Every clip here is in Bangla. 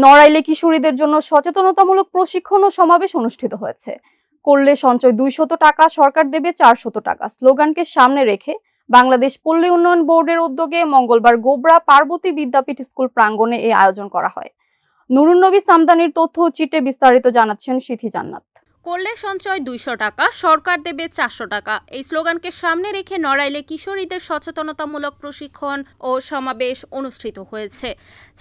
নড়াইলে কিশোরীদের জন্য সচেতনতামূলক প্রশিক্ষণ ও সমাবেশ অনুষ্ঠিত হয়েছে। করলে সঞ্চয় 200 টাকা, সরকার দেবে 400 টাকা স্লোগানকে সামনে রেখে বাংলাদেশ পল্লী উন্নয়ন বোর্ডের উদ্যোগে মঙ্গলবার গোবরা পার্বতী বিদ্যাপীঠ স্কুল প্রাঙ্গণে এই আয়োজন করা হয়। নুরুন নবী সামদানির তথ্য চিটে বিস্তারিত জানাচ্ছেন সিথি জান্নাত। করলে সঞ্চয় 200 টাকা, সরকার দেবে 400 টাকা এই স্লোগানকে সামনে রেখে নড়াইলে কিশোরীদের সচেতনতামূলক প্রশিক্ষণ ও সমাবেশ অনুষ্ঠিত হয়েছে।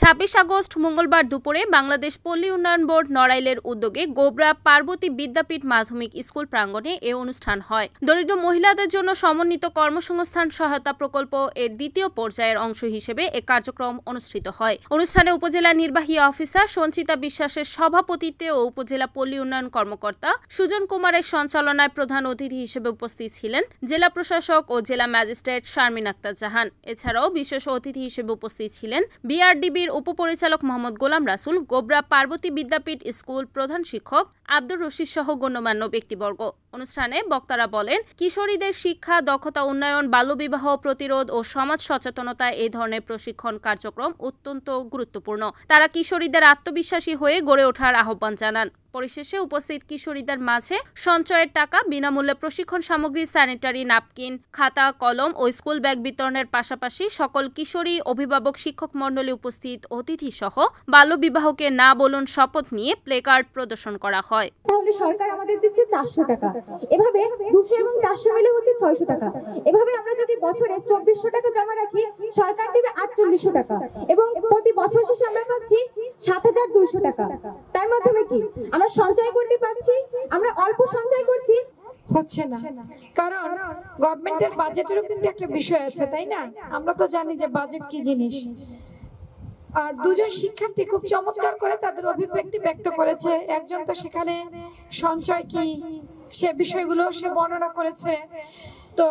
26 আগস্ট মঙ্গলবার দুপুরে বাংলাদেশ পল্লী উন্নয়ন বোর্ড নড়াইলের উদ্যোগে গোবরা পার্বতী বিদ্যাপীঠ মাধ্যমিক স্কুল প্রাঙ্গণে এ অনুষ্ঠান হয়। দরিদ্র মহিলাদের জন্য সমন্বিত কর্মসংস্থান সহায়তা প্রকল্প এর দ্বিতীয় পর্যায়ের অংশ হিসেবে এ কার্যক্রম অনুষ্ঠিত হয়। অনুষ্ঠানে উপজেলা নির্বাহী অফিসার সঞ্চিতা বিশ্বাসের সভাপতিত্বে ও উপজেলা পল্লী উন্নয়ন কর্মকর্তা সুজন কুমারের সঞ্চালনায় প্রধান অতিথি হিসেবে উপস্থিত ছিলেন জেলা প্রশাসক ও জেলা ম্যাজিস্ট্রেট শারমিন আক্তার জাহান। এছাড়াও বিশেষ অতিথি হিসেবে উপস্থিত ছিলেন বিআরডিবির উপপরিচালক মোহাম্মদ গোলাম রাসুল, গোবরা পার্বতী বিদ্যাপীঠ স্কুল প্রধান শিক্ষক আব্দুর রশিদ সহ গণ্যমান্য ব্যক্তিবর্গ। অনুষ্ঠানে বক্তারা বলেন, কিশোরীদের শিক্ষা, দক্ষতা উন্নয়ন, বাল্যবিবাহ প্রতিরোধ ও সমাজ সচেতনতা এই ধরনের প্রশিক্ষণ কার্যক্রম অত্যন্ত গুরুত্বপূর্ণ। তারা কিশোরীদের আত্মবিশ্বাসী হয়ে গড়ে ওঠার আহ্বান জানান। পরিশেষে উপস্থিত কিশোরীদের মাঝে সঞ্চয়ের টাকা, বিনামূল্যে প্রশিক্ষণ সামগ্রী, স্যানিটারি ন্যাপকিন, খাতা, কলম ও স্কুল ব্যাগ বিতরণের পাশাপাশি সকল কিশোরী, অভিভাবক, শিক্ষক মণ্ডলী, উপস্থিত অতিথি সহ বাল্যবিবাহকে না বলুন শপথ নিয়ে প্লেকার্ড প্রদর্শন করা হয়। তাহলে সরকার আমাদের দিচ্ছে 400 টাকা, এভাবে 200 এবং 400 মিলে হচ্ছে 600 টাকা। এভাবে আমরা যদি বছরে 2400 টাকা জমা রাখি, সরকার দিবে 4800 টাকা এবং প্রতি বছর শেষে আমরা পাচ্ছি 7200 টাকা। তার মাধ্যমে কি আমরা সঞ্চয় করতে পারছি? আমরা অল্প সঞ্চয় করছি, হচ্ছে না, কারণ গভর্নমেন্টের বাজেটেরও কিন্তু একটা বিষয় আছে, তাই না? আমরা তো জানি যে বাজেট কি জিনিস। আর দুজন শিক্ষার্থী খুব চমৎকার করে তাদের অভিব্যক্তি ব্যক্ত করেছে। একজন তো সেখানে সঞ্চয় কি সে বিষয়গুলো সে বর্ণনা করেছে। তো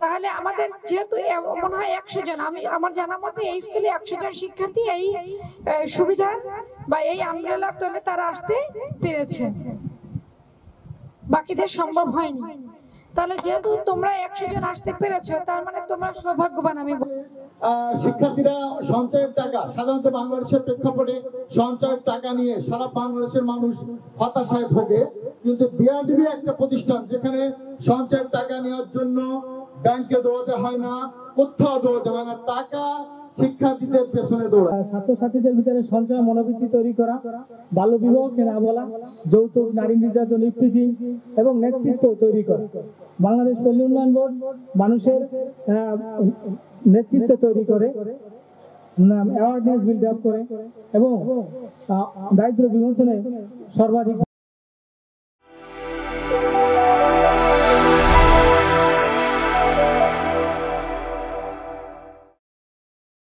তাহলে আমাদের যেহেতু মনে হয় 100 জন, আমার জানা মতে এই স্কুলে 100 জন শিক্ষার্থী এই সুবিধার বা এই আমব্রেলার তলে তারা আসতে পেরেছে, বাকিদের সম্ভব হয়নি। তাহলে যেহেতু তোমরা 100 জন আসতে পেরেছো, তার মানে তোমরা সৌভাগ্যবান। আমি শিক্ষার্থীরা সঞ্চয়ের টাকা, সাধারণত বাংলাদেশের প্রেক্ষাপটে সঞ্চয়ের টাকা নিয়ে সারা বাংলাদেশের মানুষ হতাশায় ভোগে, কিন্তু বিআরডিবি একটা প্রতিষ্ঠান যেখানে সঞ্চয়ের টাকা নেওয়ার জন্য ব্যাংকে দৌড়াতে হয় না, কোথাও দৌড়াতে হয় না, টাকা শিক্ষার্থীদের পেছনে দৌড়ায়। ছাত্রছাত্রীদের ভিতরে সঞ্চয় মনোবৃত্তি তৈরি করা, বাল্যবিবাহকে না বলা, যৌতুক, নারী নির্যাতন, ইফটিজিং এবং নেতৃত্ব তৈরি করা। বাংলাদেশ পল্লী উন্নয়ন বোর্ড মানুষের নেতৃত্ব তৈরি করে, অ্যাওয়ারনেস বিল্ড আপ করে এবং দারিদ্র্য বিমোচনে সর্বাধিক